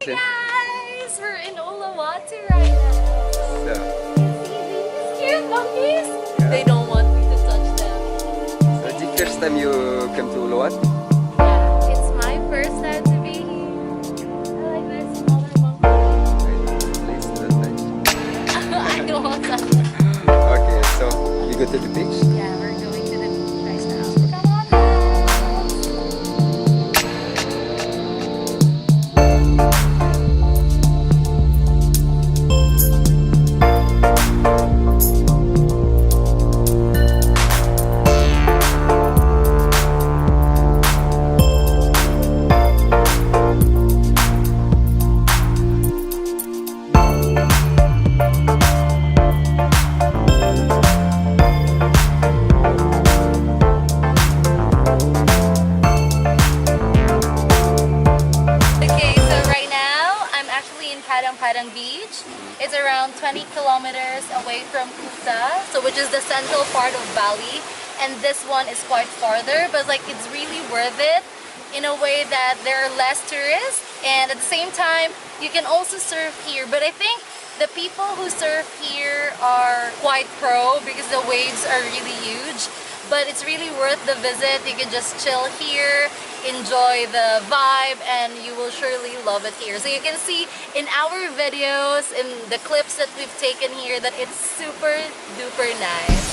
Guys, we're in Uluwatu right now. So, These cute monkeys. Yeah. They don't want me to touch them. so is it first time you come to Uluwatu? Yeah, it's my first time to be here. I like this smaller monkey. Please don't touch. I don't want that. Okay, so we go to the beach. Yeah, we're going to the beach right now. Come on, guys. Okay, so right now I'm actually in Padang Padang beach. It's around 20 kilometers away from Kuta, so which is the central part of Bali. And this one is quite farther, but like it's really worth it in a way that there are less tourists, and at the same time you can also surf here. But I think the people who surf here are quite pro because the waves are really huge. But it's really worth the visit. You can just chill here, enjoy the vibe, and you will surely love it here. So you can see in our videos, in the clips that we've taken here, that it's super duper nice.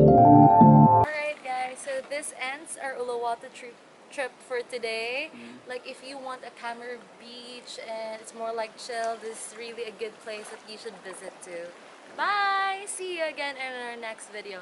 Alright guys, so this ends our Uluwatu trip trip for today. Like if you want a calmer beach and it's more like chill, this is really a good place that you should visit too. Bye! See you again in our next video.